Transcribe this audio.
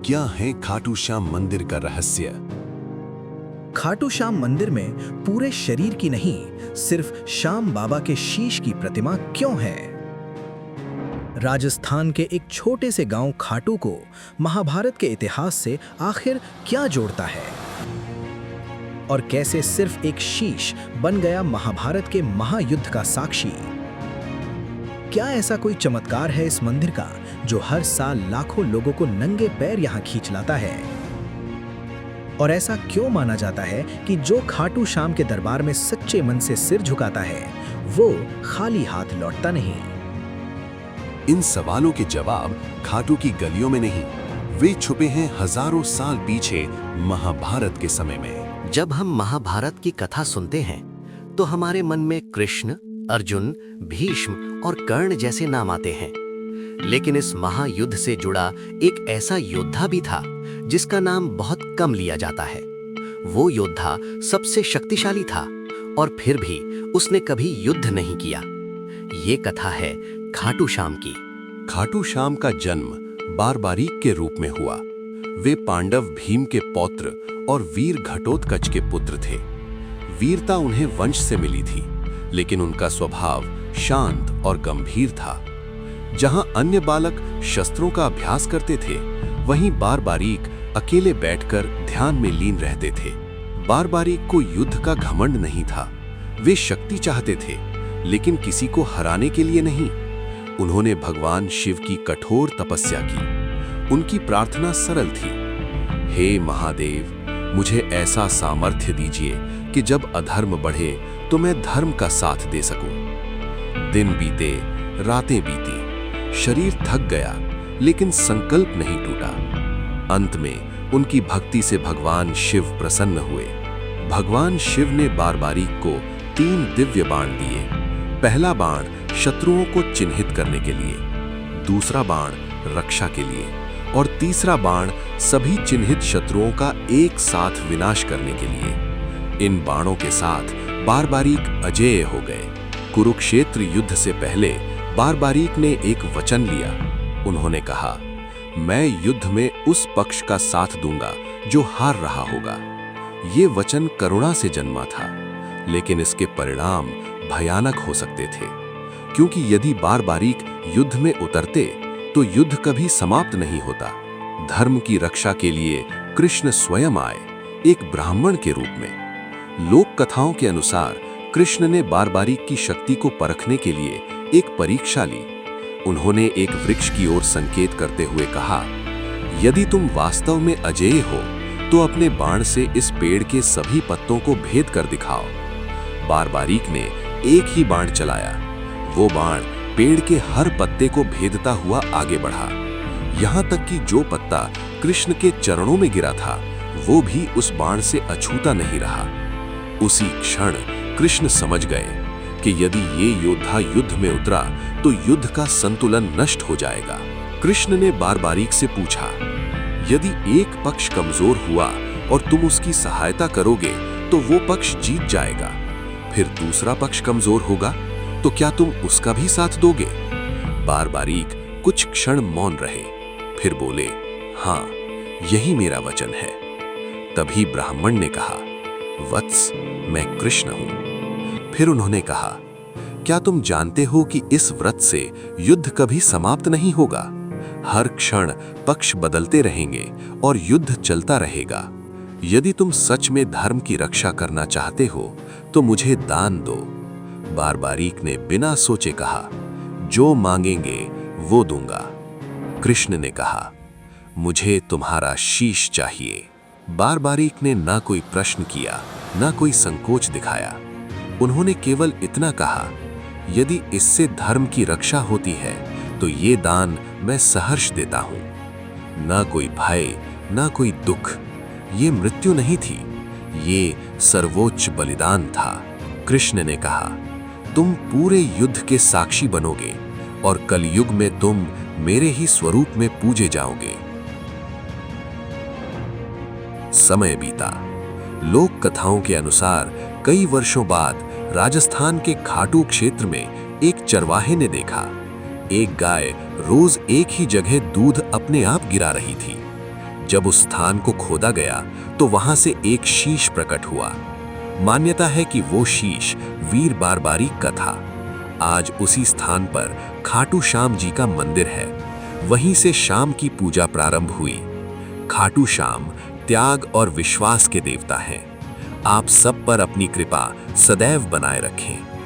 क्या है खाटू श्याम मंदिर का रहस्य? खाटू श्याम मंदिर में पूरे शरीर की नहीं, सिर्फ श्याम बाबा के शीश की प्रतिमा क्यों है? राजस्थान के एक छोटे से गांव खाटू को महाभारत के इतिहास से आखिर क्या जोड़ता है? और कैसे सिर्फ एक शीश बन गया महाभारत के महायुद्ध का साक्षी? क्या ऐसा कोई चमत्कार है इस मंदिर का जो हर साल लाखों लोगों को नंगे पैर यहां खींच लाता है? और ऐसा क्यों माना जाता है कि जो खाटू श्याम के दरबार में सच्चे मन से सिर झुकाता है, वो खाली हाथ लौटता नहीं? इन सवालों के जवाब खाटू की गलियों में नहीं, वे छुपे हैं हजारों साल पीछे महाभारत के समय में। जब हम महाभारत की कथा सुनते हैं तो हमारे मन में कृष्ण, अर्जुन, भीष्म और कर्ण जैसे नाम आते हैं। लेकिन इस महायुद्ध से जुड़ा एक ऐसा योद्धा भी था जिसका नाम बहुत कम लिया जाता है। वो योद्धा सबसे शक्तिशाली था और फिर भी उसने कभी युद्ध नहीं किया। ये कथा है खाटू श्याम की। खाटू श्याम का जन्म बारबारीक के रूप में हुआ। वे पांडव भीम के पौत्र और वीर घटोत्कच के पुत्र थे। वीरता उन्हें वंश से मिली थी, लेकिन उनका स्वभाव शांत और गंभीर था। जहां अन्य बालक शस्त्रों का अभ्यास करते थे, वहीं बारबारीक अकेले बैठकर ध्यान में लीन रहते थे। बारबारीक को युद्ध का घमंड नहीं था। वे शक्ति चाहते थे, लेकिन किसी को हराने के लिए नहीं। उन्होंने भगवान शिव की कठोर तपस्या की। उनकी प्रार्थना सरल थी, हे महादेव, मुझे ऐसा सामर्थ्य दीजिए कि जब अधर्म बढ़े तो मैं धर्म का साथ दे सकूं। दिन बीते, रातें बीती, शरीर थक गया, लेकिन संकल्प नहीं टूटा। अंत में उनकी भक्ति से भगवान शिव प्रसन्न हुए। भगवान शिव ने बारबारीक को 3 दिव्य बाण दिए। पहला बाण शत्रुओं को चिन्हित करने के लिए, दूसरा बाण रक्षा के लिए और तीसरा बाण सभी चिन्हित शत्रुओं का एक साथ विनाश करने के लिए। इन बाणों के साथ बारबारीक अजेय हो गए। कुरुक्षेत्र युद्ध से पहले बारबारीक ने एक वचन लिया। उन्होंने कहा, मैं युद्ध में उस पक्ष का साथ दूंगा जो हार रहा होगा। ये वचन करुणा से जन्मा था, लेकिन इसके परिणाम भयानक हो सकते थे, क्योंकि यदि बारबारीक युद्ध में उतरते तो युद्ध कभी समाप्त नहीं होता। धर्म की रक्षा के लिए कृष्ण स्वयं आए, एक ब्राह्मण के रूप में। लोक कथाओं के अनुसार कृष्ण ने बारबारीक की शक्ति को परखने के लिए एक परीक्षा ली। उन्होंने एक वृक्ष की ओर संकेत करते हुए कहा, यदि तुम वास्तव में अजेय हो तो अपने बाण से इस पेड़ के सभी पत्तों को भेद कर दिखाओ। बारबारीक ने एक ही बाण चलाया। वो बाण पेड़ के हर पत्ते को भेदता हुआ आगे बढ़ा, यहां तक कि जो पत्ता कृष्ण के चरणों में गिरा था, वो भी उस बाण से अछूता नहीं रहा। उसी क्षण कृष्ण समझ गए कि यदि ये योद्धा युद्ध में उतरा तो युद्ध का संतुलन नष्ट हो जाएगा। कृष्ण ने बारबारीक से पूछा, यदि एक पक्ष कमजोर हुआ और तुम उसकी सहायता करोगे तो वो पक्ष जीत जाएगा, फिर दूसरा पक्ष कमजोर होगा तो क्या तुम उसका भी साथ दोगे? बारबारीक कुछ क्षण मौन रहे, फिर बोले, हाँ, यही मेरा वचन है। तभी ब्राह्मण ने कहा, वत्स, मैं कृष्ण हूं। फिर उन्होंने कहा, क्या तुम जानते हो कि इस व्रत से युद्ध कभी समाप्त नहीं होगा? हर क्षण पक्ष बदलते रहेंगे और युद्ध चलता रहेगा। यदि तुम सच में धर्म की रक्षा करना चाहते हो तो मुझे दान दो। बारबारीक ने बिना सोचे कहा, जो मांगेंगे वो दूंगा। कृष्ण ने कहा, मुझे तुम्हारा शीश चाहिए। बारबारीक ने ना कोई प्रश्न किया, ना कोई संकोच दिखाया। उन्होंने केवल इतना कहा, यदि इससे धर्म की रक्षा होती है तो ये दान मैं सहर्ष देता हूं। ना कोई भय, ना कोई दुख। ये मृत्यु नहीं थी, ये सर्वोच्च बलिदान था। कृष्ण ने कहा, तुम पूरे युद्ध के साक्षी बनोगे और कलयुग में तुम मेरे ही स्वरूप में पूजे जाओगे। समय बीता। लोक कथाओं के अनुसार कई वर्षों बाद राजस्थान के खाटू क्षेत्र में एक चरवाहे ने देखा, एक गाय रोज एक ही जगह दूध अपने आप गिरा रही थी। जब उस स्थान को खोदा गया तो वहां से एक शीश प्रकट हुआ। मान्यता है कि वो शीश वीर बारबारी का था। आज उसी स्थान पर खाटू श्याम जी का मंदिर है। वहीं से शाम की पूजा प्रारंभ हुई। खाटू श्याम त्याग और विश्वास के देवता हैं। आप सब पर अपनी कृपा सदैव बनाए रखें।